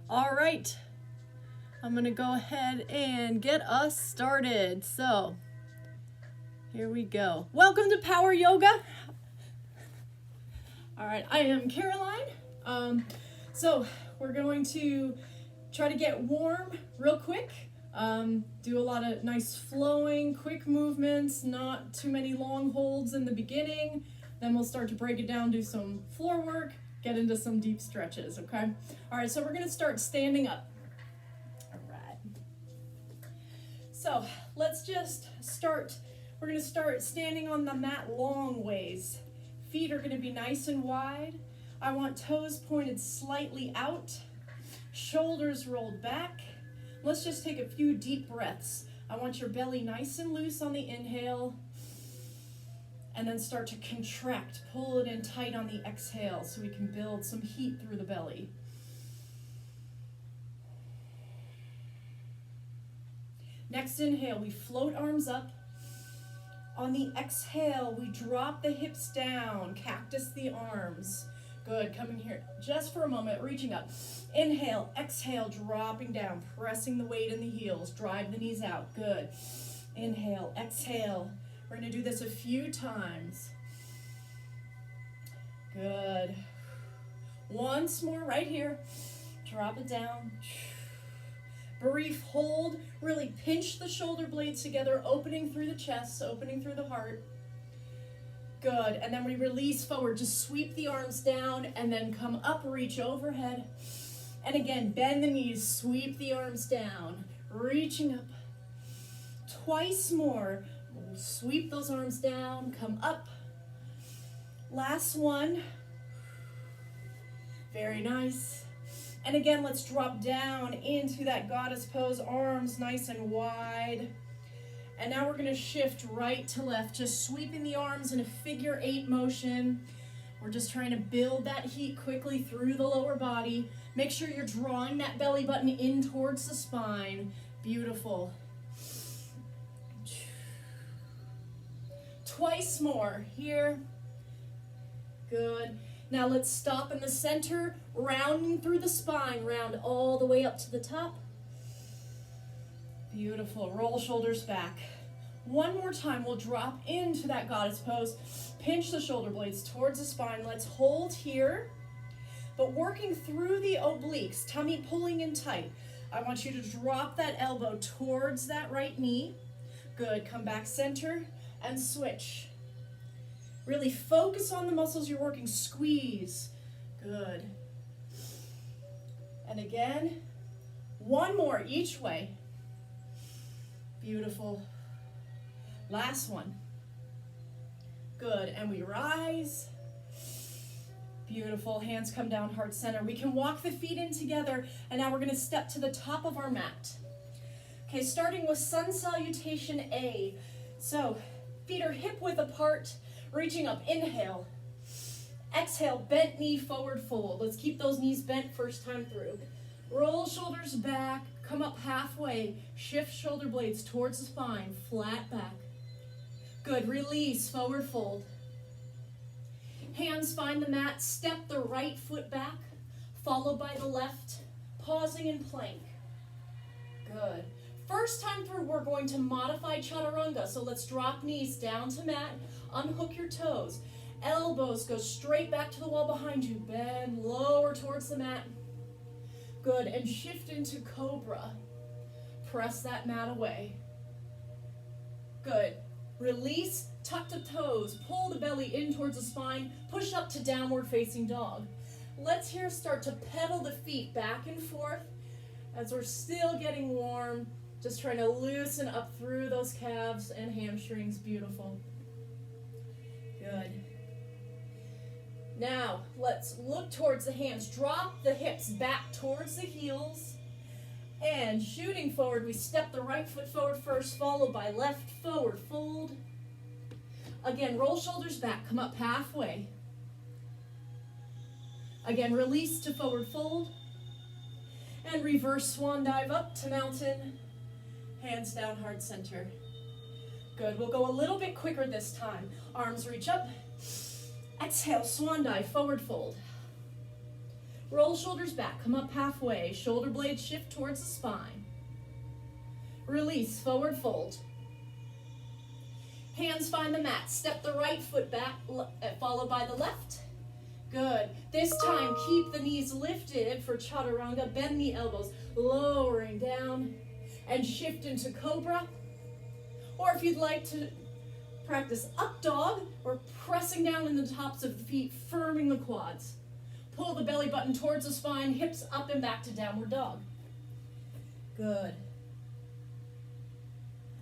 All right, I'm gonna go ahead and get us started. So here we go. Welcome to Power Yoga. All right, I am Caroline. So we're going to try to get warm real quick. Do a lot of nice flowing, quick movements, not too many long holds in the beginning. Then we'll start to break it down, do some floor work, get into some deep stretches, okay? All right, so we're gonna start standing up. All right. So let's just start, we're gonna start standing on the mat long ways. Feet are gonna be nice and wide. I want toes pointed slightly out, shoulders rolled back. Let's just take a few deep breaths. I want your belly nice and loose on the inhale, and then start to contract. Pull it in tight on the exhale so we can build some heat through the belly. Next inhale, we float arms up. On the exhale, we drop the hips down, cactus the arms. Good, coming here just for a moment, reaching up. Inhale, exhale, dropping down, pressing the weight in the heels, drive the knees out, good. Inhale, exhale. We're gonna do this a few times. Good. Once more right here, drop it down. Brief hold, really pinch the shoulder blades together, opening through the chest, opening through the heart. Good, and then we release forward, just sweep the arms down and then come up, reach overhead. And again, bend the knees, sweep the arms down, reaching up. Twice more, sweep those arms down, come up. Last one. Very nice. And again, let's drop down into that goddess pose, arms nice and wide. And now we're gonna shift right to left, just sweeping the arms in a figure 8 motion. We're just trying to build that heat quickly through the lower body. Make sure you're drawing that belly button in towards the spine. Beautiful. Twice more here. Good. Now let's stop in the center, rounding through the spine, round all the way up to the top. Beautiful. Roll shoulders back. One more time, we'll drop into that goddess pose. Pinch the shoulder blades towards the spine. Let's hold here, but working through the obliques, tummy pulling in tight. I want you to drop that elbow towards that right knee. Good. Come back center and switch. Really focus on the muscles you're working. Squeeze. Good. And again, one more each way. Beautiful. Last one. Good, and we rise. Beautiful, hands come down, heart center. We can walk the feet in together, and now we're gonna step to the top of our mat. Okay, starting with sun salutation A. So, feet are hip width apart, reaching up, inhale. Exhale, bent knee, forward fold. Let's keep those knees bent first time through. Roll shoulders back, come up halfway, shift shoulder blades towards the spine, flat back. Good, release, forward fold. Hands find the mat, step the right foot back, followed by the left, pausing in plank. Good. First time through, we're going to modify chaturanga, so let's drop knees down to mat, unhook your toes. Elbows go straight back to the wall behind you, bend lower towards the mat. Good, and shift into cobra. Press that mat away. Good. Release, tuck the toes, pull the belly in towards the spine, push up to downward facing dog. Let's here start to pedal the feet back and forth as we're still getting warm, just trying to loosen up through those calves and hamstrings. Beautiful. Good. Now, let's look towards the hands. Drop the hips back towards the heels. And shooting forward, we step the right foot forward first, followed by left forward fold. Again, roll shoulders back, come up halfway. Again, release to forward fold. And reverse swan dive up to mountain. Hands down, heart center. Good, we'll go a little bit quicker this time. Arms reach up. Exhale, swan dive, forward fold. Roll shoulders back, come up halfway, shoulder blades shift towards the spine. Release, forward fold. Hands find the mat, step the right foot back, followed by the left. Good. This time, keep the knees lifted for chaturanga, bend the elbows, lowering down, and shift into cobra. Or if you'd like to practice up dog, we're pressing down in the tops of the feet, firming the quads. Pull the belly button towards the spine, hips up and back to downward dog. Good.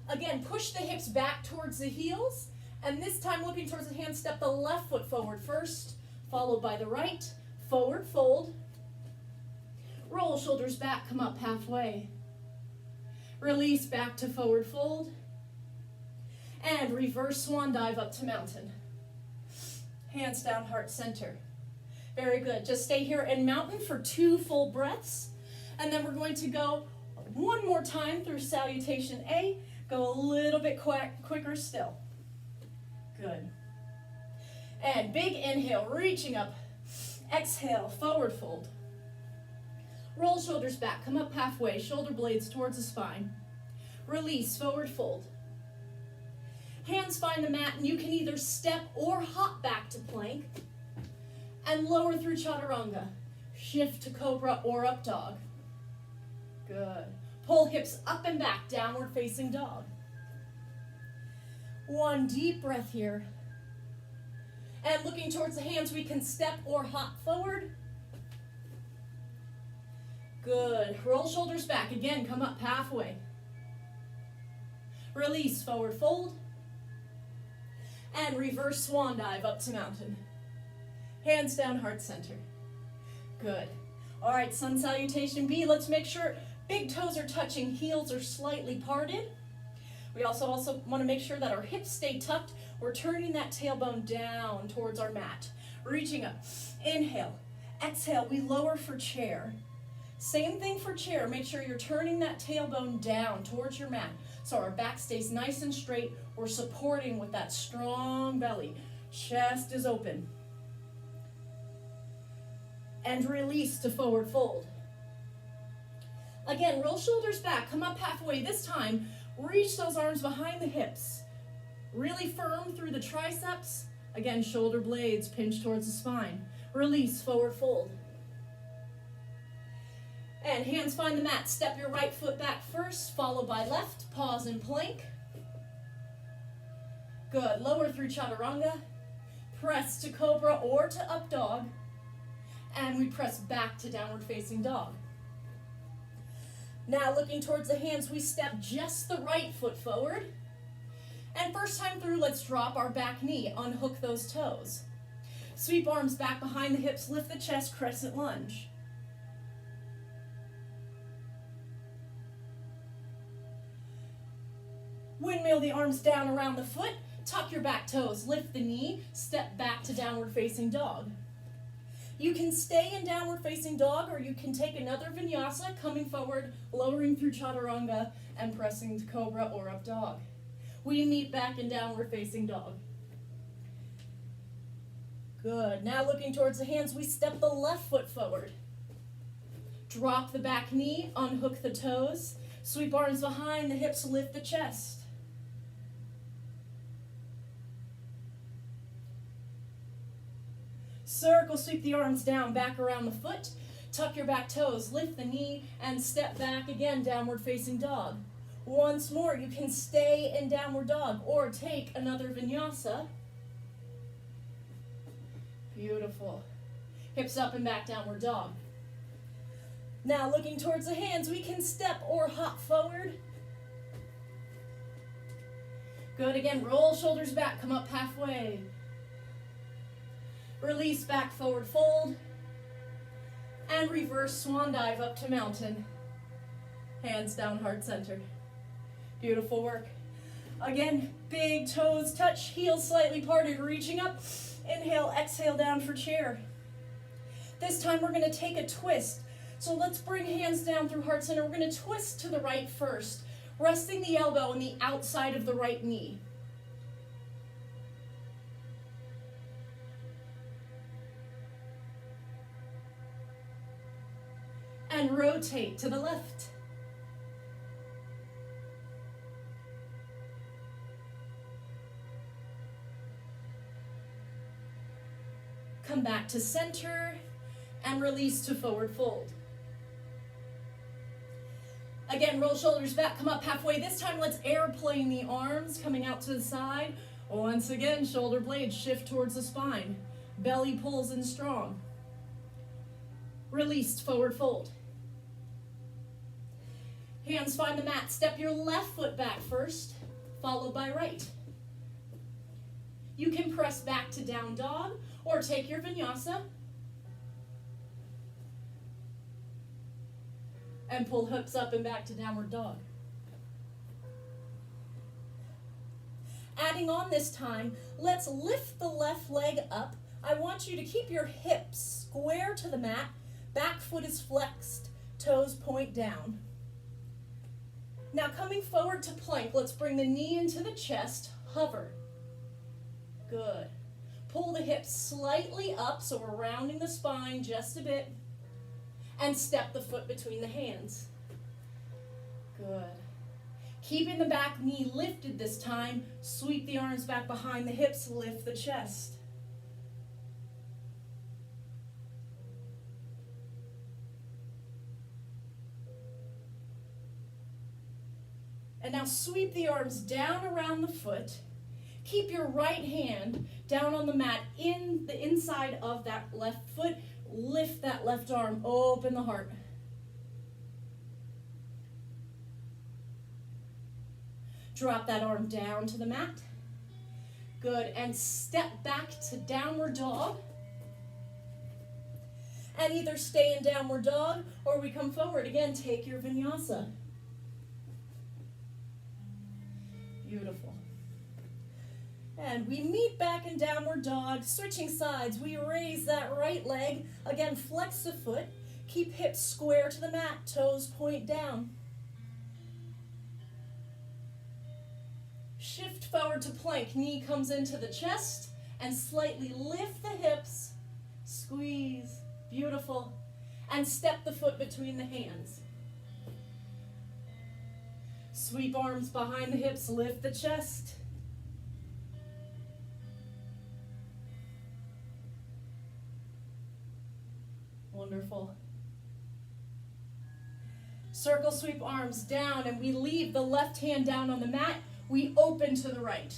Again, push the hips back towards the heels, and this time looking towards the hands, step the left foot forward first, followed by the right, forward fold. Roll shoulders back, come up halfway. Release back to forward fold. And reverse swan dive up to mountain. Hands down, heart center. Very good. Just stay here in mountain for 2 full breaths. And then we're going to go one more time through salutation A. Go a little bit quicker still. Good. And big inhale, reaching up. Exhale, forward fold. Roll shoulders back, come up halfway, shoulder blades towards the spine. Release, forward fold. Hands find the mat, and you can either step or hop back to plank. And lower through chaturanga. Shift to cobra or up dog. Good. Pull hips up and back, downward facing dog. One deep breath here. And looking towards the hands, we can step or hop forward. Good. Roll shoulders back. Again, come up halfway. Release, forward fold. And reverse swan dive up to mountain. Hands down, heart center. Good. All right, sun salutation B. Let's make sure big toes are touching, heels are slightly parted. We also want to make sure that our hips stay tucked. We're turning that tailbone down towards our mat. Reaching up. Inhale. Exhale, we lower for chair. Same thing for chair. Make sure you're turning that tailbone down towards your mat so our back stays nice and straight. We're supporting with that strong belly. Chest is open. And release to forward fold. Again, roll shoulders back, come up halfway. This time, reach those arms behind the hips. Really firm through the triceps. Again, shoulder blades pinch towards the spine. Release, forward fold. And hands find the mat. Step your right foot back first, followed by left. Pause in plank. Good. Lower through chaturanga. Press to cobra or to up dog. And we press back to downward facing dog. Now looking towards the hands, we step just the right foot forward. And first time through, let's drop our back knee, unhook those toes. Sweep arms back behind the hips, lift the chest, crescent lunge. Windmill the arms down around the foot, tuck your back toes, lift the knee, step back to downward facing dog. You can stay in downward facing dog, or you can take another vinyasa, coming forward, lowering through chaturanga, and pressing to cobra or up dog. We meet back in downward facing dog. Good. Now looking towards the hands, we step the left foot forward. Drop the back knee, unhook the toes, sweep arms behind the hips, lift the chest. Circle, sweep the arms down, back around the foot. Tuck your back toes, lift the knee, and step back again, downward facing dog. Once more, you can stay in downward dog or take another vinyasa. Beautiful. Hips up and back, downward dog. Now looking towards the hands, we can step or hop forward. Good. Again, roll shoulders back, come up halfway. Release back, forward fold. And reverse swan dive up to mountain. Hands down, heart center. Beautiful work. Again, big toes touch, heels slightly parted, reaching up. Inhale, exhale down for chair. This time we're going to take a twist. So let's bring hands down through heart center. We're going to twist to the right first, resting the elbow on the outside of the right knee. And rotate to the left. Come back to center and release to forward fold. Again, roll shoulders back, come up halfway. This time, let's airplane the arms coming out to the side. Once again, shoulder blades shift towards the spine. Belly pulls in strong. Released, forward fold. Hands find the mat. Step your left foot back first, followed by right. You can press back to down dog or take your vinyasa and pull hips up and back to downward dog. Adding on this time, let's lift the left leg up. I want you to keep your hips square to the mat. Back foot is flexed, toes point down. Now coming forward to plank, let's bring the knee into the chest, hover. Good. Pull the hips slightly up, so we're rounding the spine just a bit. And step the foot between the hands. Good. Keeping the back knee lifted this time, sweep the arms back behind the hips, lift the chest. And now sweep the arms down around the foot. Keep your right hand down on the mat in the inside of that left foot. Lift that left arm, open the heart. Drop that arm down to the mat. Good, and step back to downward dog. And either stay in downward dog or we come forward. Again, take your vinyasa. Beautiful. And we meet back in downward dog, switching sides. We raise that right leg. Again, flex the foot. Keep hips square to the mat, toes point down. Shift forward to plank. Knee comes into the chest and slightly lift the hips. Squeeze. Beautiful. And step the foot between the hands. Sweep arms behind the hips, lift the chest. Wonderful. Circle sweep arms down and we leave the left hand down on the mat. We open to the right.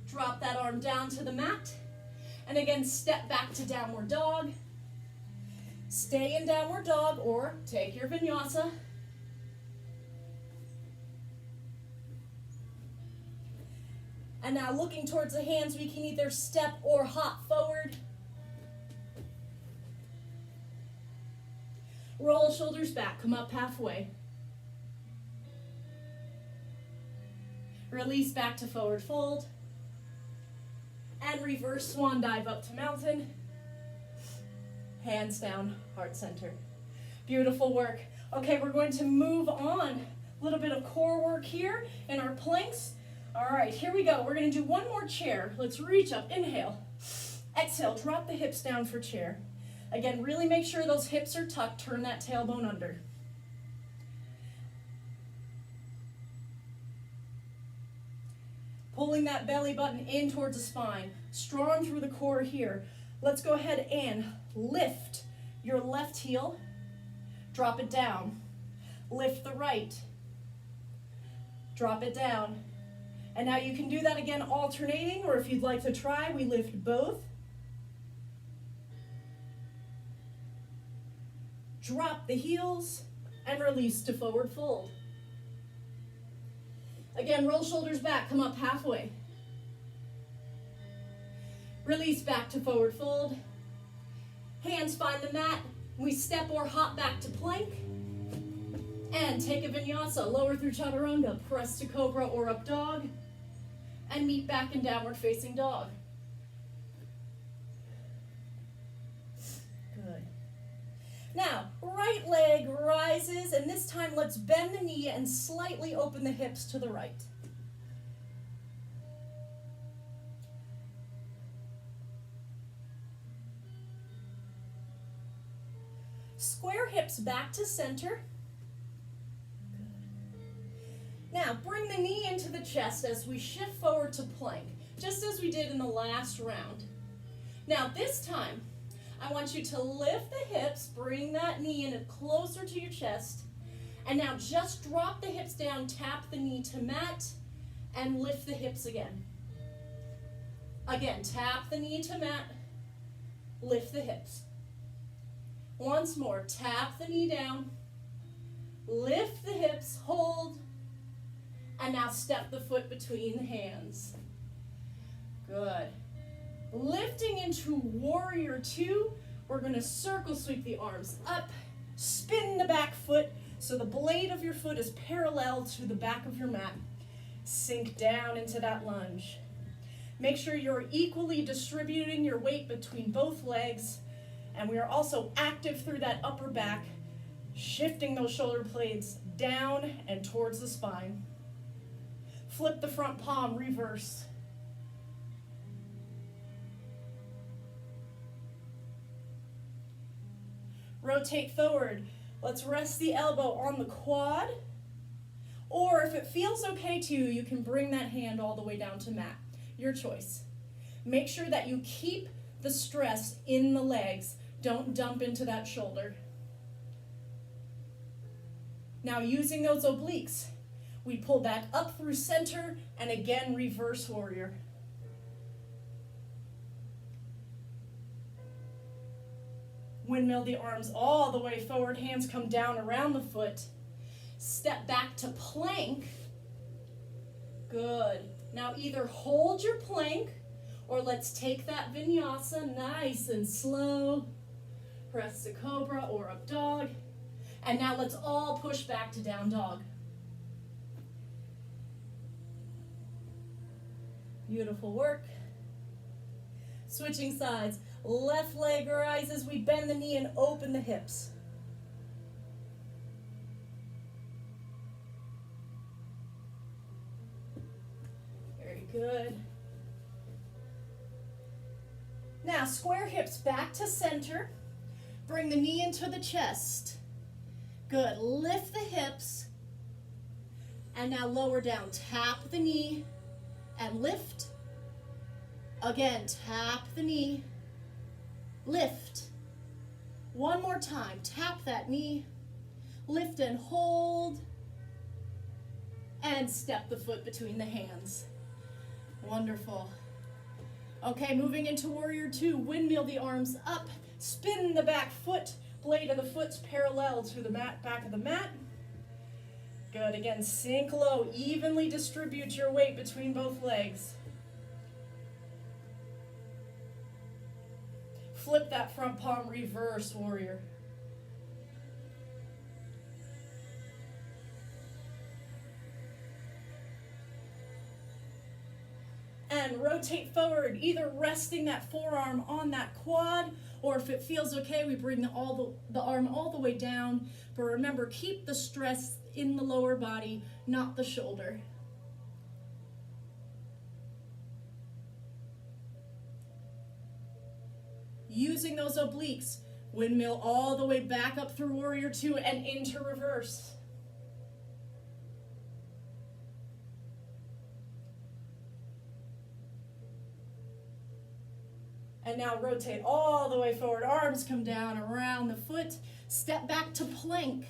Drop that arm down to the mat. And again, step back to downward dog. Stay in downward dog or take your vinyasa. And now looking towards the hands, we can either step or hop forward. Roll shoulders back, come up halfway. Release back to forward fold. And reverse swan dive up to mountain. Hands down, heart center. Beautiful work. Okay, we're going to move on. A little bit of core work here in our planks. All right, here we go. We're going to do one more chair. Let's reach up. Inhale. Exhale. Drop the hips down for chair. Again, really make sure those hips are tucked. Turn that tailbone under. Pulling that belly button in towards the spine. Strong through the core here. Let's go ahead and lift your left heel. Drop it down. Lift the right. Drop it down. And now you can do that again alternating, or if you'd like to try, we lift both. Drop the heels and release to forward fold. Again, roll shoulders back, come up halfway. Release back to forward fold. Hands find the mat. We step or hop back to plank. And take a vinyasa, lower through chaturanga, press to cobra or up dog, and meet back in downward facing dog. Good. Now, right leg rises, and this time let's bend the knee and slightly open the hips to the right. Square hips back to center. Now, bring the knee into the chest as we shift forward to plank, just as we did in the last round. Now, this time, I want you to lift the hips, bring that knee in closer to your chest, and now just drop the hips down, tap the knee to mat, and lift the hips again. Again, tap the knee to mat, lift the hips. Once more, tap the knee down, lift the hips, hold, and now step the foot between the hands. Good. Lifting into warrior two, we're going to circle sweep the arms up, spin the back foot so the blade of your foot is parallel to the back of your mat. Sink down into that lunge. Make sure you're equally distributing your weight between both legs, and we are also active through that upper back, shifting those shoulder blades down and towards the spine. Flip the front palm, reverse. Rotate forward. Let's rest the elbow on the quad. Or if it feels okay to you, you can bring that hand all the way down to mat. Your choice. Make sure that you keep the stress in the legs. Don't dump into that shoulder. Now using those obliques, we pull back up through center and again reverse warrior. Windmill the arms all the way forward, hands come down around the foot. Step back to plank. Good. Now either hold your plank or let's take that vinyasa nice and slow. Press the cobra or up dog. And now let's all push back to down dog. Beautiful work. Switching sides. Left leg rises, we bend the knee and open the hips. Very good. Now square hips back to center. Bring the knee into the chest. Good. Lift the hips. And now lower down. Tap the knee and lift. Again, tap the knee. Lift. One more time. Tap that knee. Lift and hold. And step the foot between the hands. Wonderful. Okay, moving into warrior two. Windmill the arms up. Spin the back foot. Blade of the foot's parallel to the mat, back of the mat. Good. Again, sink low. Evenly distribute your weight between both legs. Flip that front palm, reverse warrior. And rotate forward, either resting that forearm on that quad, or if it feels okay, we bring the arm all the way down. But remember, keep the stress in the lower body, not the shoulder. Using those obliques, windmill all the way back up through warrior two and into reverse. And now rotate all the way forward. Arms come down around the foot. Step back to plank.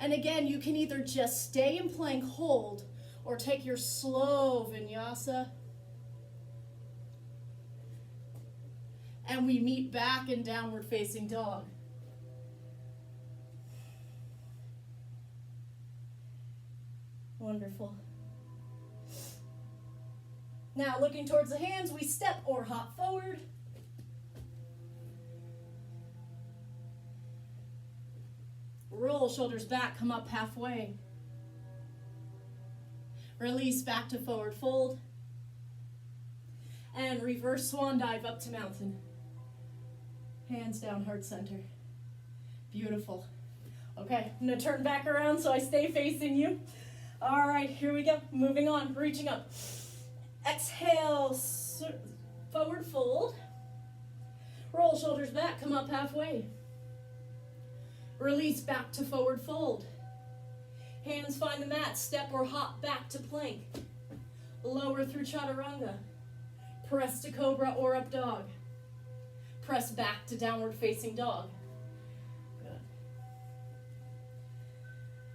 And again, you can either just stay in plank, hold, or take your slow vinyasa. And we meet back in downward facing dog. Wonderful. Now looking towards the hands, we step or hop forward. Roll shoulders back, come up halfway. Release back to forward fold. And reverse swan dive up to mountain. Hands down, heart center. Beautiful. Okay, I'm gonna turn back around so I stay facing you. All right, here we go. Moving on, reaching up. Exhale, forward fold. Roll shoulders back, come up halfway. Release back to forward fold. Hands find the mat, step or hop back to plank. Lower through chaturanga. Press to cobra or up dog. Press back to downward facing dog. Good.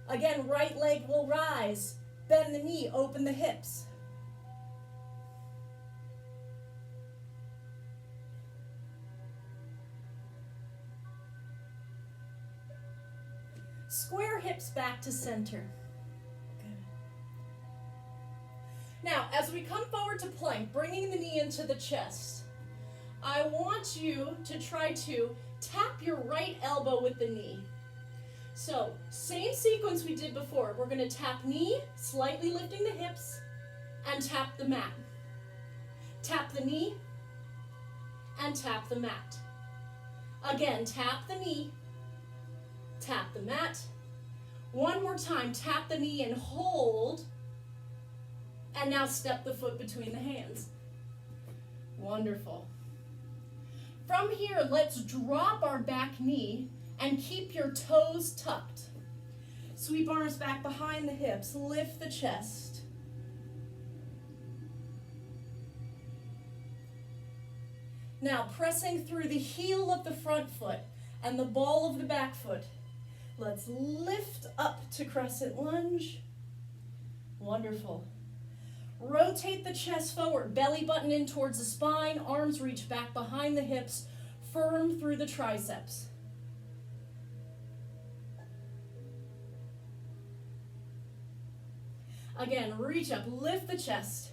Again, right leg will rise. Bend the knee, open the hips. Square hips back to center. Good. Now, as we come forward to plank, bringing the knee into the chest, I want you to try to tap your right elbow with the knee. So, same sequence we did before. We're going to tap knee, slightly lifting the hips, and tap the mat. Tap the knee, and tap the mat. Again, tap the knee, tap the mat. One more time, tap the knee and hold. And now step the foot between the hands. Wonderful. From here, let's drop our back knee and keep your toes tucked. Sweep arms back behind the hips. Lift the chest. Now, pressing through the heel of the front foot and the ball of the back foot, let's lift up to crescent lunge. Wonderful. Rotate the chest forward, belly button in towards the spine, arms reach back behind the hips, firm through the triceps. Again, reach up, lift the chest.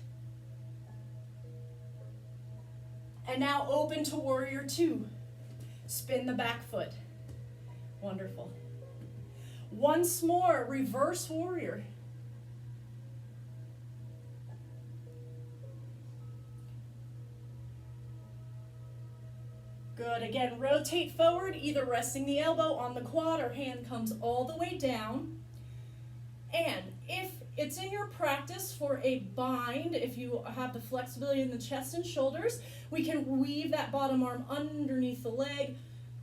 And now open to warrior two. Spin the back foot. Wonderful. Once more, reverse warrior. Good. Again, rotate forward, either resting the elbow on the quad or hand comes all the way down. And if it's in your practice for a bind, if you have the flexibility in the chest and shoulders, we can weave that bottom arm underneath the leg.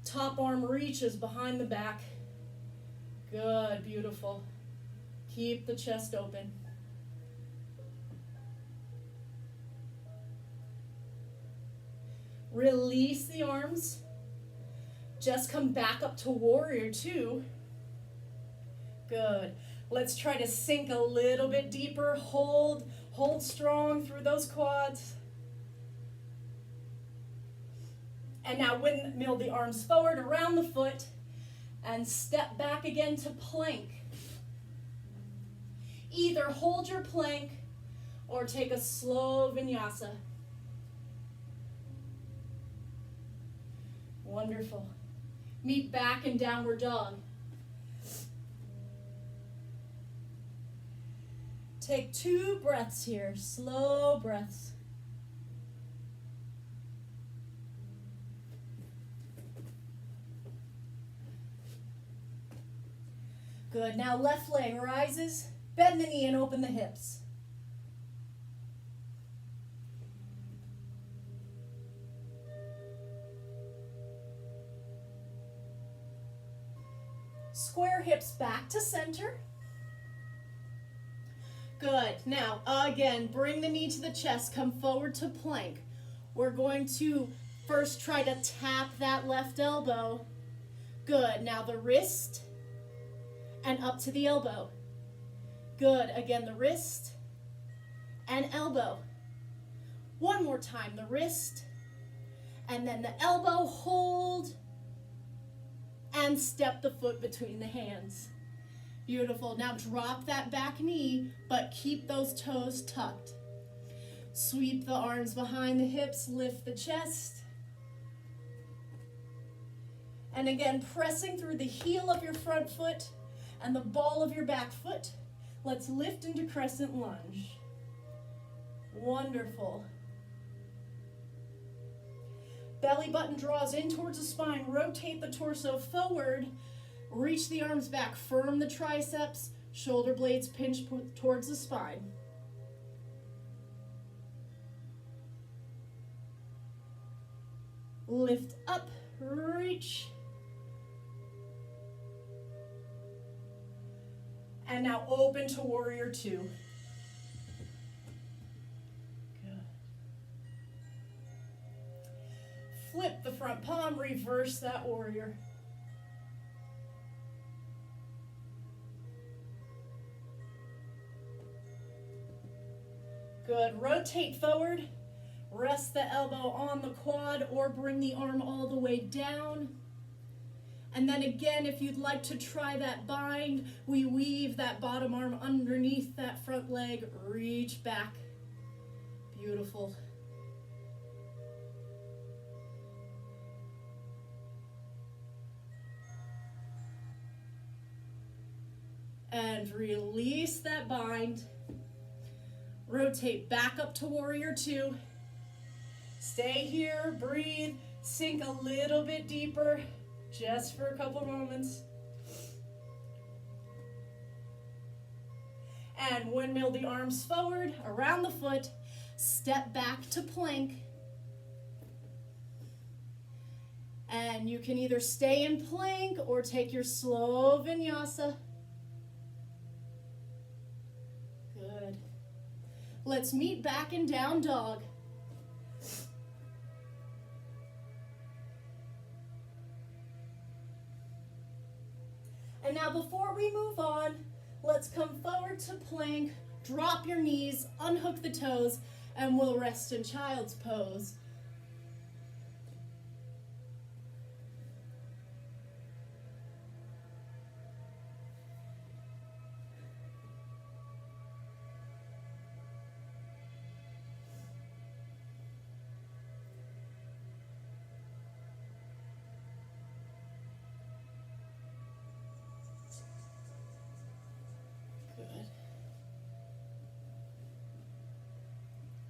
Top arm reaches behind the back. Good, beautiful. Keep the chest open. Release the arms. Just come back up to warrior two. Good. Let's try to sink a little bit deeper. Hold strong through those quads. And now windmill the arms forward around the foot and step back again to plank. Either hold your plank or take a slow vinyasa. Wonderful. Meet back in downward dog. Take 2 breaths here, slow breaths. Good, now left leg rises, bend the knee and open the hips. Square hips back to center. Good. Now, again, bring the knee to the chest. Come forward to plank. We're going to first try to tap that left elbow. Good. Now the wrist and up to the elbow. Good. Again, the wrist and elbow. One more time. The wrist and then the elbow. Hold and step the foot between the hands. Beautiful. Now drop that back knee, but keep those toes tucked. Sweep the arms behind the hips, lift the chest. And again, pressing through the heel of your front foot and the ball of your back foot. Let's lift into crescent lunge. Wonderful. Belly button draws in towards the spine. Rotate the torso forward. Reach the arms back, firm the triceps, shoulder blades pinch towards the spine. Lift up, reach. And now open to warrior two. Good. Flip the front palm, reverse that warrior. Good. Rotate forward. Rest the elbow on the quad or bring the arm all the way down. And then again, if you'd like to try that bind, we weave that bottom arm underneath that front leg. Reach back. Beautiful. And release that bind. Rotate back up to warrior two. Stay here, breathe, sink a little bit deeper, just for a couple moments. And windmill the arms forward, around the foot, step back to plank. And you can either stay in plank or take your slow vinyasa. Good. Let's meet back in down dog. And now before we move on, let's come forward to plank, drop your knees, unhook the toes, and we'll rest in child's pose.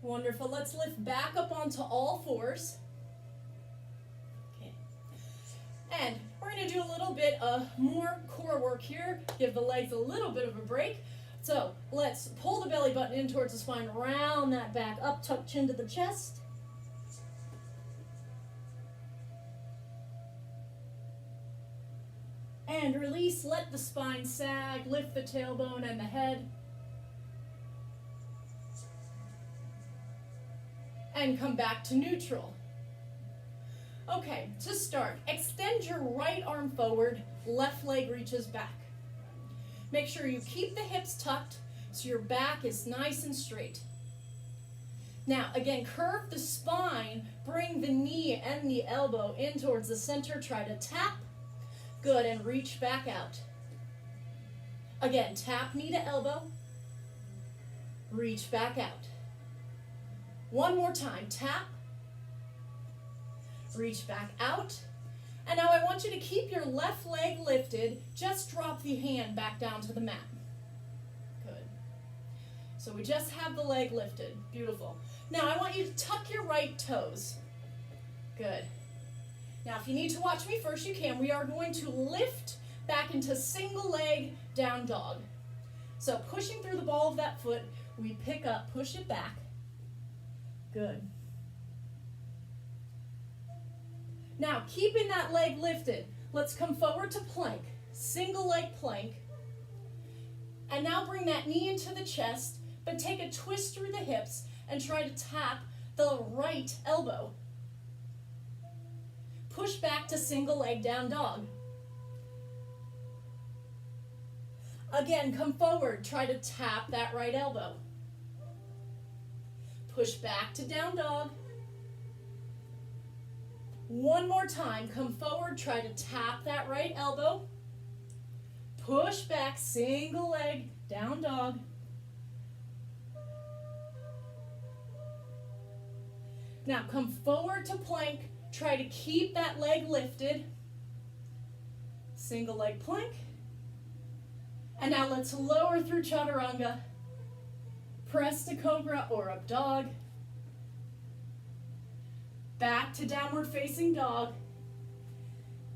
Wonderful. Let's lift back up onto all fours. Okay. And we're going to do a little bit of more core work here. Give the legs a little bit of a break. So let's pull the belly button in towards the spine, round that back up, tuck chin to the chest. And release, let the spine sag, lift the tailbone and the head. And come back to neutral. Okay, to start, extend your right arm forward, left leg reaches back. Make sure you keep the hips tucked so your back is nice and straight. Now, again, curve the spine, bring the knee and the elbow in towards the center, try to tap. Good, and reach back out. Again, tap knee to elbow, reach back out. One more time, tap, reach back out. And now I want you to keep your left leg lifted, just drop the hand back down to the mat. Good. So we just have the leg lifted, beautiful. Now I want you to tuck your right toes. Good. Now if you need to watch me first, you can. We are going to lift back into single leg down dog. So pushing through the ball of that foot, we pick up, push it back. Good. Now, keeping that leg lifted, let's come forward to plank, single leg plank. And now bring that knee into the chest, but take a twist through the hips and try to tap the right elbow. Push back to single leg down dog. Again, come forward, try to tap that right elbow. Push back to down dog. One more time, come forward, try to tap that right elbow. Push back, single leg, down dog. Now come forward to plank, try to keep that leg lifted. Single leg plank. And now let's lower through chaturanga. Press to cobra or up dog. Back to downward facing dog.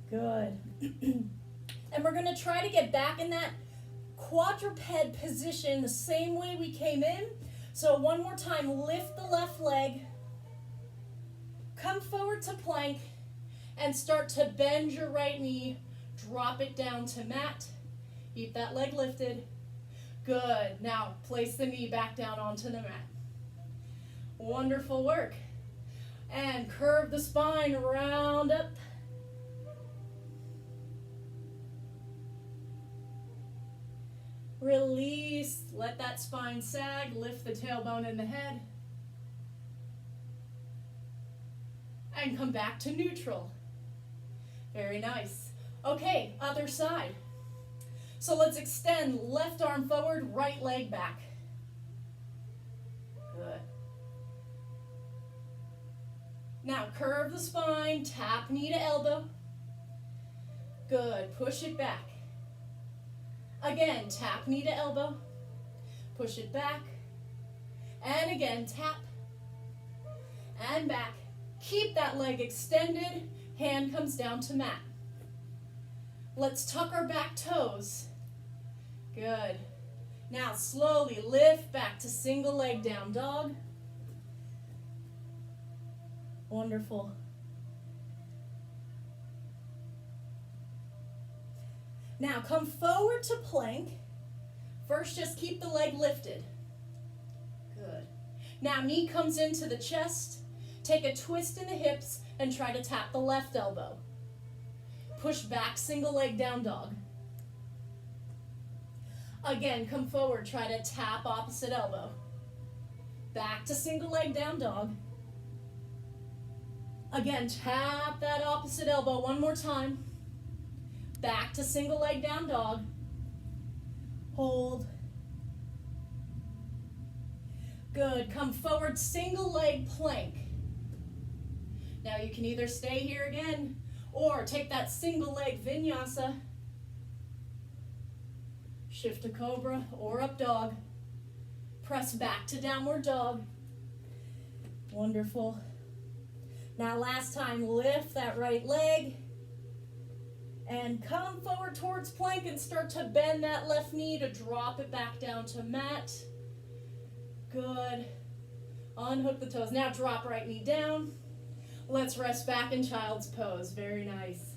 Good. And we're going to try to get back in that quadruped position the same way we came in. So one more time, lift the left leg. Come forward to plank and start to bend your right knee. Drop it down to mat. Keep that leg lifted. Good. Now place the knee back down onto the mat. Wonderful work. And curve the spine, round up. Release, let that spine sag, lift the tailbone in the head. And come back to neutral. Very nice. Okay, other side. So let's extend left arm forward, right leg back. Good. Now curve the spine, tap knee to elbow. Good, push it back. Again, tap knee to elbow, push it back, and again, tap, and back. Keep that leg extended, hand comes down to mat. Let's tuck our back toes. Good. Now slowly lift back to single leg down dog. Wonderful. Now come forward to plank. First, just keep the leg lifted. Good. Now knee comes into the chest. Take a twist in the hips and try to tap the left elbow. Push back, single leg down dog. Again, come forward, try to tap opposite elbow. Back to single leg down dog. Again, tap that opposite elbow one more time. Back to single leg down dog. Hold. Good. Come forward, single leg plank. Now you can either stay here again or take that single leg vinyasa. Shift to cobra or up dog. Press back to downward dog. Wonderful. Now last time, lift that right leg. And come forward towards plank and start to bend that left knee to drop it back down to mat. Good. Unhook the toes. Now drop right knee down. Let's rest back in child's pose. Very nice.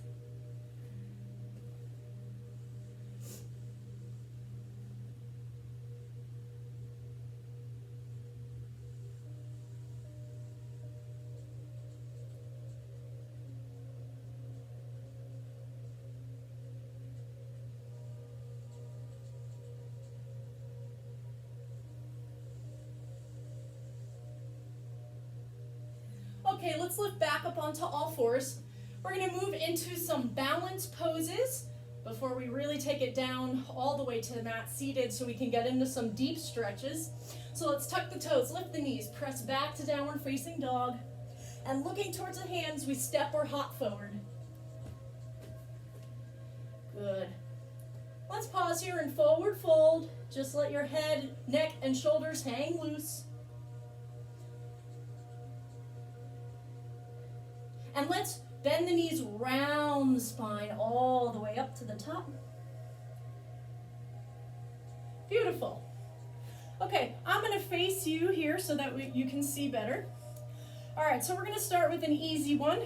Okay, let's lift back up onto all fours. We're going to move into some balance poses before we really take it down all the way to the mat seated so we can get into some deep stretches. So let's tuck the toes, lift the knees, press back to downward facing dog, and looking towards the hands, we step or hop forward. Good. Let's pause here and forward fold. Just let your head, neck, and shoulders hang loose. And let's bend the knees, round the spine all the way up to the top. Beautiful. Okay, I'm going to face you here so that you can see better. All right, so we're going to start with an easy one.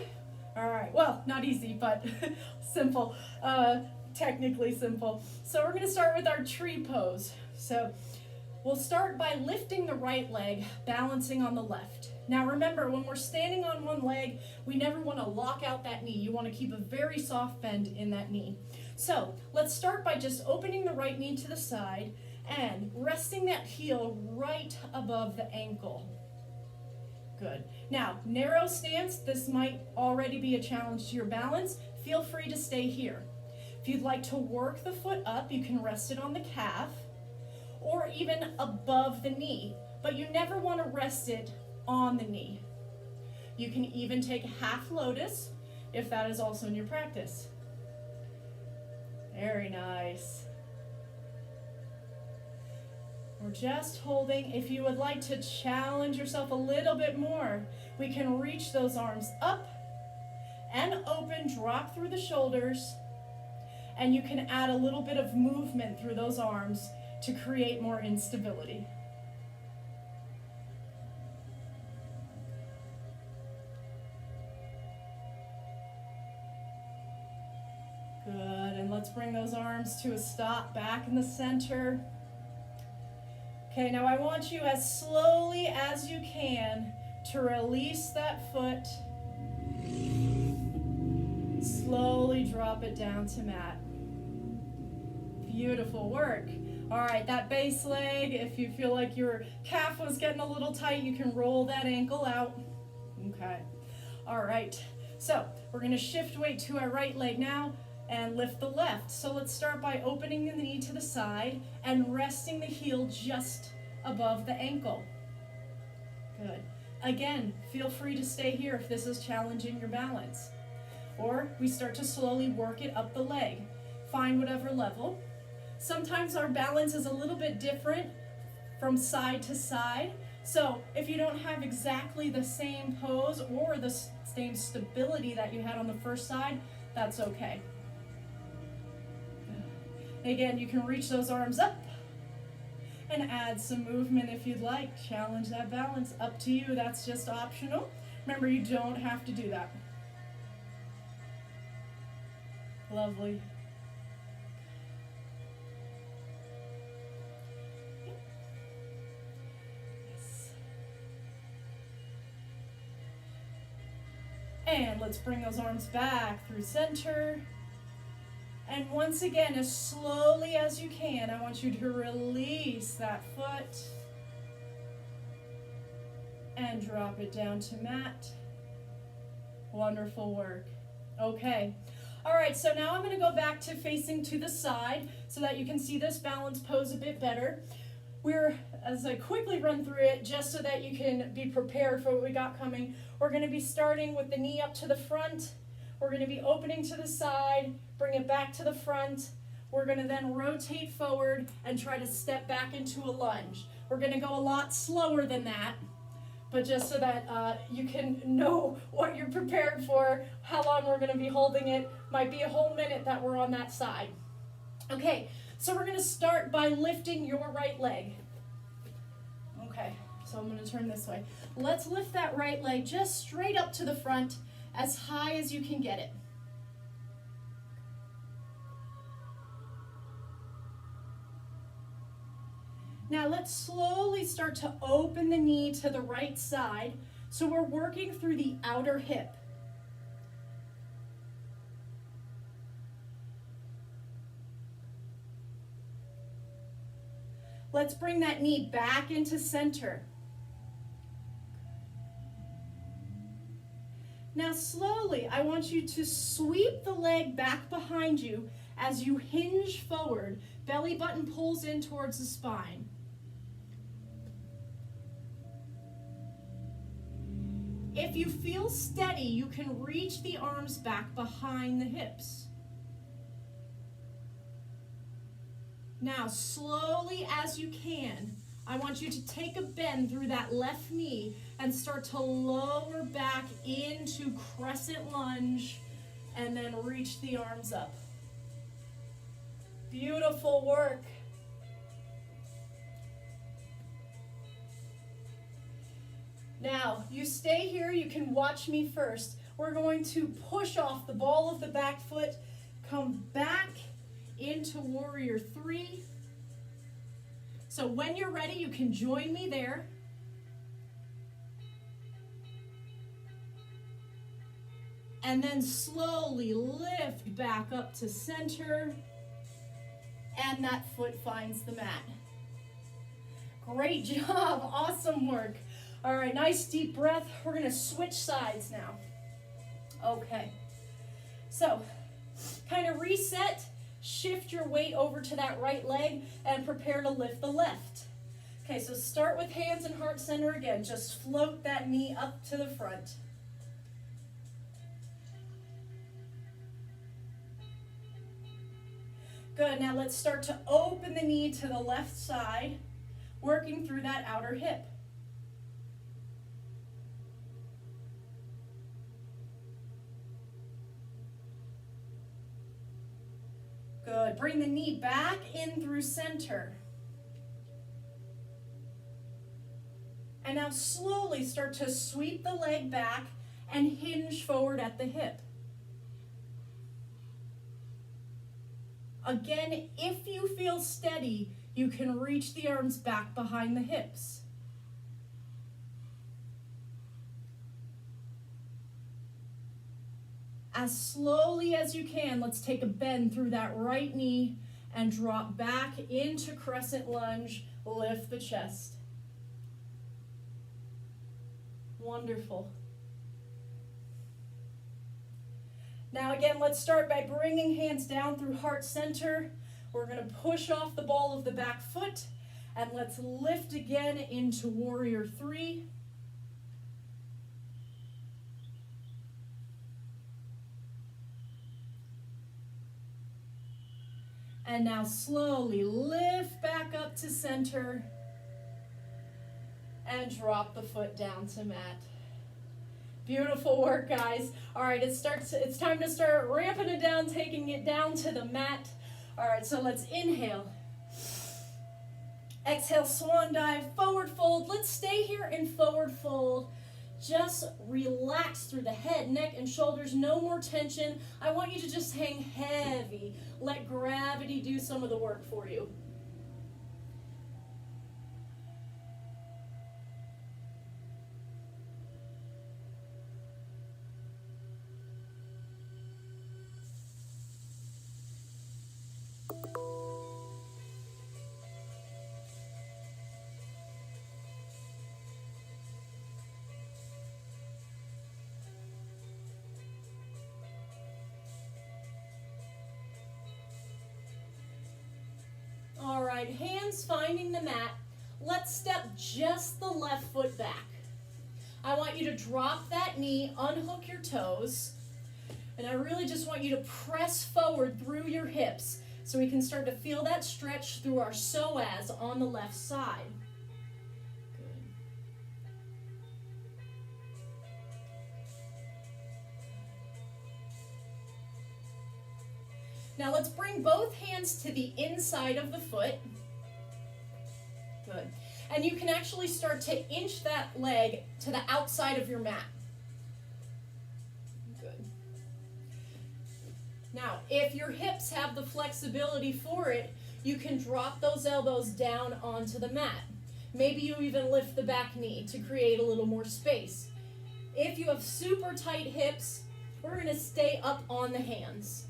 All right, well, not easy, but simple, technically simple. So we're going to start with our tree pose. So we'll start by lifting the right leg, balancing on the left. Now remember, when we're standing on one leg, we never want to lock out that knee. You want to keep a very soft bend in that knee. So let's start by just opening the right knee to the side and resting that heel right above the ankle. Good. Now, narrow stance. This might already be a challenge to your balance. Feel free to stay here. If you'd like to work the foot up, you can rest it on the calf or even above the knee, but you never want to rest it on the knee. You can even take half lotus if that is also in your practice. Very nice. We're just holding. If you would like to challenge yourself a little bit more, we can reach those arms up and open, drop through the shoulders, and you can add a little bit of movement through those arms to create more instability. Good, and let's bring those arms to a stop back in the center. Okay, now I want you as slowly as you can to release that foot. Slowly drop it down to mat. Beautiful work. All right, that base leg, if you feel like your calf was getting a little tight, you can roll that ankle out. Okay. All right, so we're going to shift weight to our right leg now and lift the left. So let's start by opening the knee to the side and resting the heel just above the ankle. Good. Again, feel free to stay here if this is challenging your balance. Or we start to slowly work it up the leg. Find whatever level. Sometimes our balance is a little bit different from side to side. So if you don't have exactly the same pose or the same stability that you had on the first side, that's okay. Again, you can reach those arms up and add some movement if you'd like. Challenge that balance. Up to you. That's just optional. Remember, you don't have to do that. Lovely. And let's bring those arms back through center. And once again, as slowly as you can, I want you to release that foot and drop it down to mat. Wonderful work. Okay. All right, so now I'm going to go back to facing to the side so that you can see this balance pose a bit better. As I quickly run through it, just so that you can be prepared for what we got coming, we're going to be starting with the knee up to the front. We're going to be opening to the side, bring it back to the front. We're going to then rotate forward and try to step back into a lunge. We're going to go a lot slower than that, but just so that you can know what you're prepared for, how long we're going to be holding it. Might be a whole minute that we're on that side. Okay, so we're going to start by lifting your right leg. Okay, so I'm going to turn this way. Let's lift that right leg just straight up to the front, as high as you can get it. Now let's slowly start to open the knee to the right side, so we're working through the outer hip. Let's bring that knee back into center. Now slowly, I want you to sweep the leg back behind you as you hinge forward. Belly button pulls in towards the spine. If you feel steady, you can reach the arms back behind the hips. Now, slowly as you can, I want you to take a bend through that left knee and start to lower back into crescent lunge and then reach the arms up. Beautiful work. Now, you stay here, you can watch me first. We're going to push off the ball of the back foot, come back into Warrior 3. So when you're ready, you can join me there. And then slowly lift back up to center, and that foot finds the mat. Great job, awesome work. All right, nice deep breath. We're gonna switch sides now. Okay, so kind of reset, shift your weight over to that right leg and prepare to lift the left. Okay, so start with hands and heart center again. Just float that knee up to the front. Good, now let's start to open the knee to the left side, working through that outer hip. Good, bring the knee back in through center. And now slowly start to sweep the leg back and hinge forward at the hip. Again, if you feel steady, You can reach the arms back behind the hips. As slowly as you can, let's take a bend through that right knee and drop back into crescent lunge. Lift the chest. Wonderful. Now again, let's start by bringing hands down through heart center. We're going to push off the ball of the back foot, and let's lift again into warrior three. And now slowly lift back up to center and drop the foot down to mat. Beautiful work, guys. All right, it's time to start ramping it down, taking it down to the mat. All right, so let's inhale. Exhale, swan dive, forward fold. Let's stay here in forward fold. Just relax through the head, neck, and shoulders. No more tension. I want you to just hang heavy. Let gravity do some of the work for you. All right, hands finding the mat. Let's step just the left foot back. I want you to drop that knee, unhook your toes, and I really just want you to press forward through your hips so we can start to feel that stretch through our psoas on the left side. Good. Now let's bring both hands to the inside of the foot. Good. And you can actually start to inch that leg to the outside of your mat. Good. Now, if your hips have the flexibility for it, you can drop those elbows down onto the mat. Maybe you even lift the back knee to create a little more space. If you have super tight hips, we're going to stay up on the hands.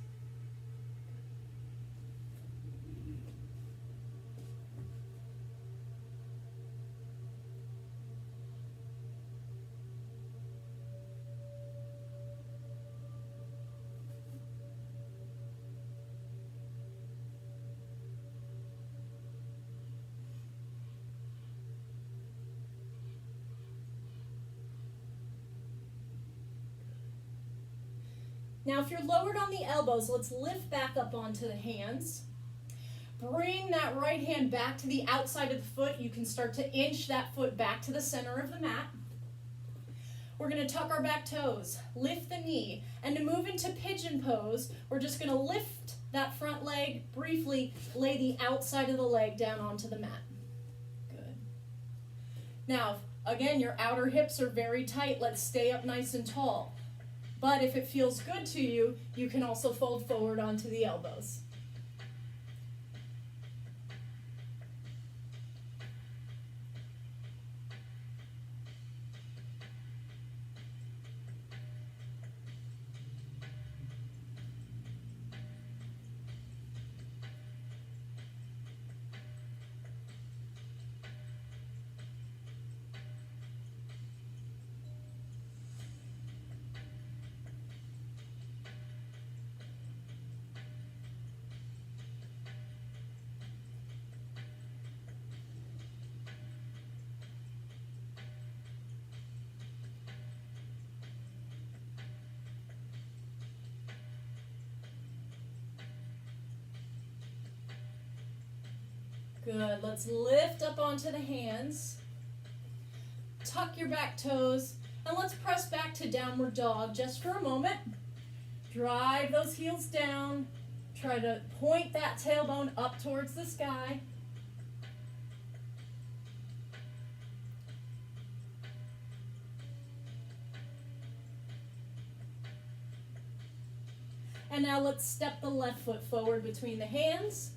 Now, if you're lowered on the elbows, let's lift back up onto the hands. Bring that right hand back to the outside of the foot. You can start to inch that foot back to the center of the mat. We're going to tuck our back toes, lift the knee, and to move into pigeon pose, we're just going to lift that front leg, briefly lay the outside of the leg down onto the mat. Good. Now, again, your outer hips are very tight. Let's stay up nice and tall. But if it feels good to you, you can also fold forward onto the elbows. Good. Let's lift up onto the hands. Tuck your back toes. And let's press back to downward dog just for a moment. Drive those heels down. Try to point that tailbone up towards the sky. And now let's step the left foot forward between the hands.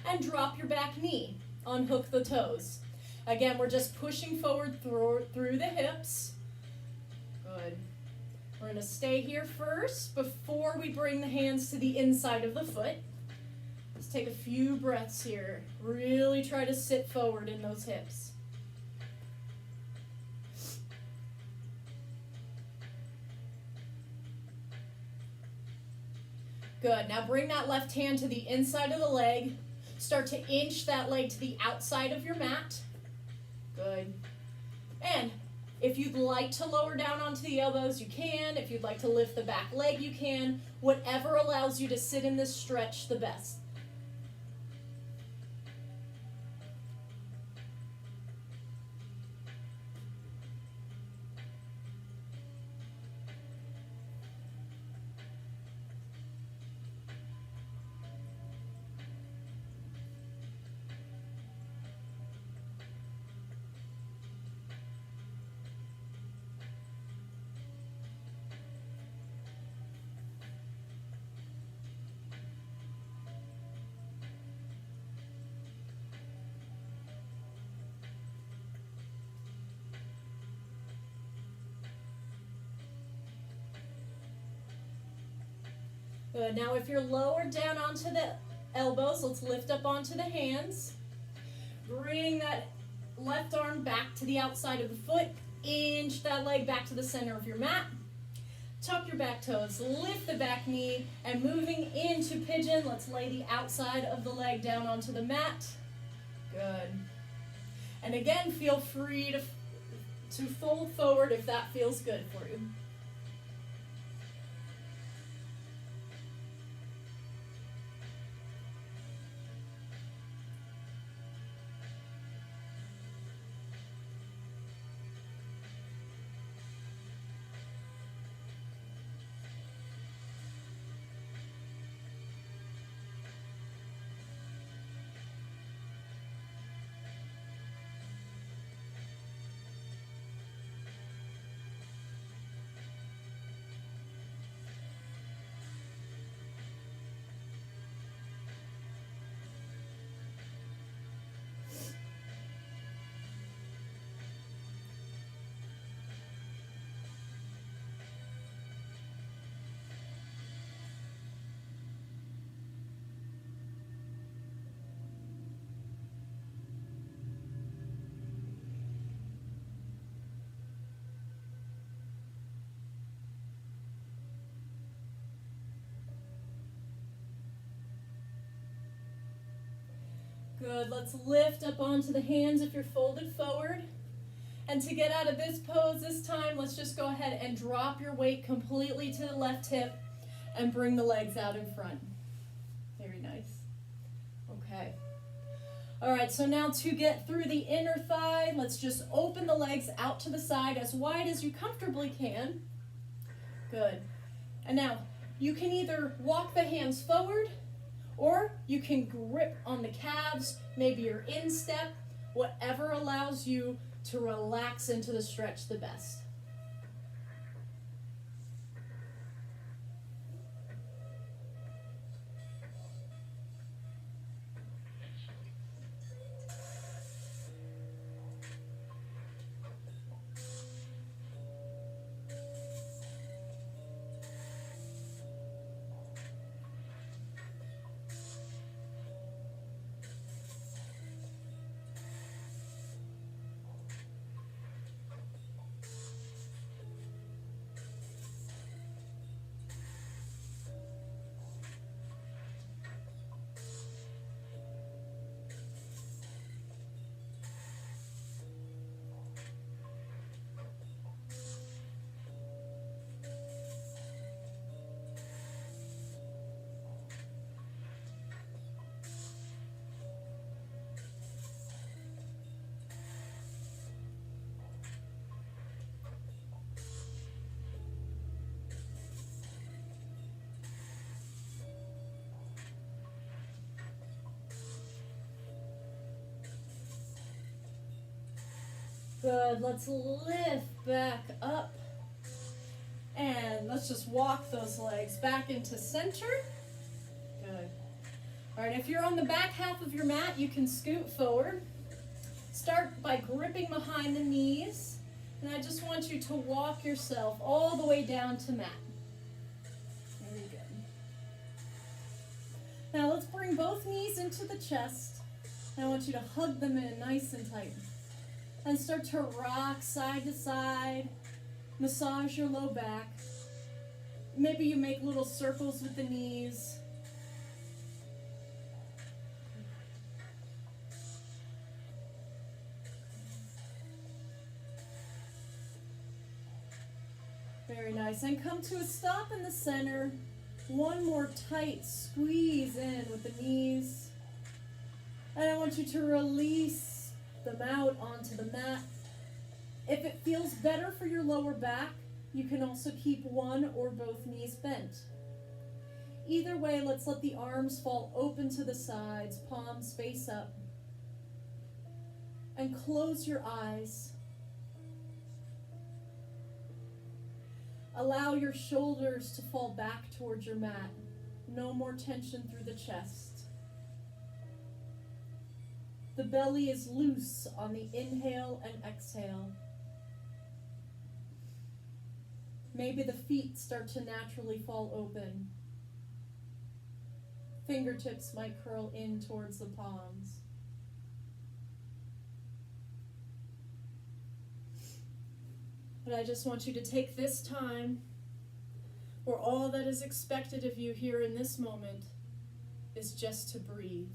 and drop your back knee. Unhook the toes. Again, we're just pushing forward through the hips. Good. We're going to stay here first before we bring the hands to the inside of the foot. Let's take a few breaths here. Really try to sit forward in those hips. Good. Now bring that left hand to the inside of the leg. Start to inch that leg to the outside of your mat. Good. And if you'd like to lower down onto the elbows, you can. If you'd like to lift the back leg, you can. Whatever allows you to sit in this stretch the best. Good. Now if you're lowered down onto the elbows, let's lift up onto the hands. Bring that left arm back to the outside of the foot. Inch that leg back to the center of your mat. Tuck your back toes, lift the back knee, and moving into pigeon, let's lay the outside of the leg down onto the mat. Good. And again, feel free to fold forward if that feels good for you. Good. Let's lift up onto the hands if you're folded forward. And to get out of this pose this time, let's just go ahead and drop your weight completely to the left hip and bring the legs out in front. Very nice. Okay. All right, so now to get through the inner thigh, let's just open the legs out to the side as wide as you comfortably can. Good. And now you can either walk the hands forward, or you can grip on the calves, maybe you're in step, whatever allows you to relax into the stretch the best. Good, let's lift back up. And let's just walk those legs back into center. Good. All right, if you're on the back half of your mat, you can scoot forward. Start by gripping behind the knees, and I just want you to walk yourself all the way down to mat. Very good. Now let's bring both knees into the chest, and I want you to hug them in nice and tight. And start to rock side to side, massage your low back. Maybe you make little circles with the knees. Very nice. And come to a stop in the center. One more tight squeeze in with the knees. And I want you to release them out onto the mat. If it feels better for your lower back, you can also keep one or both knees bent. Either way, let's let the arms fall open to the sides, palms face up. And close your eyes. Allow your shoulders to fall back towards your mat. No more tension through the chest. The belly is loose on the inhale and exhale. Maybe the feet start to naturally fall open. Fingertips might curl in towards the palms. But I just want you to take this time where all that is expected of you here in this moment is just to breathe.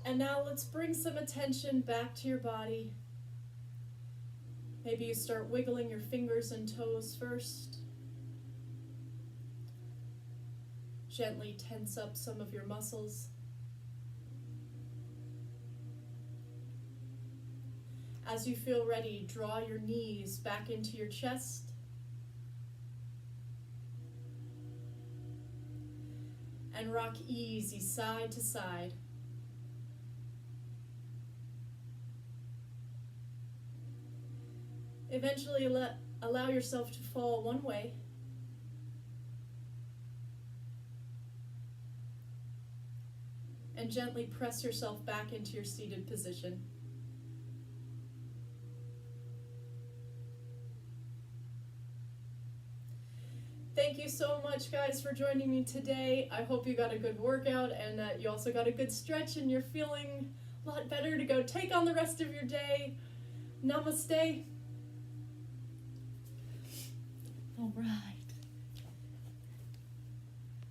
And now let's bring some attention back to your body. Maybe you start wiggling your fingers and toes first. Gently tense up some of your muscles. As you feel ready, draw your knees back into your chest. And rock easy side to side. Eventually allow yourself to fall one way. And gently press yourself back into your seated position. Thank you so much, guys, for joining me today. I hope you got a good workout and that you also got a good stretch and you're feeling a lot better to go take on the rest of your day. Namaste. All right.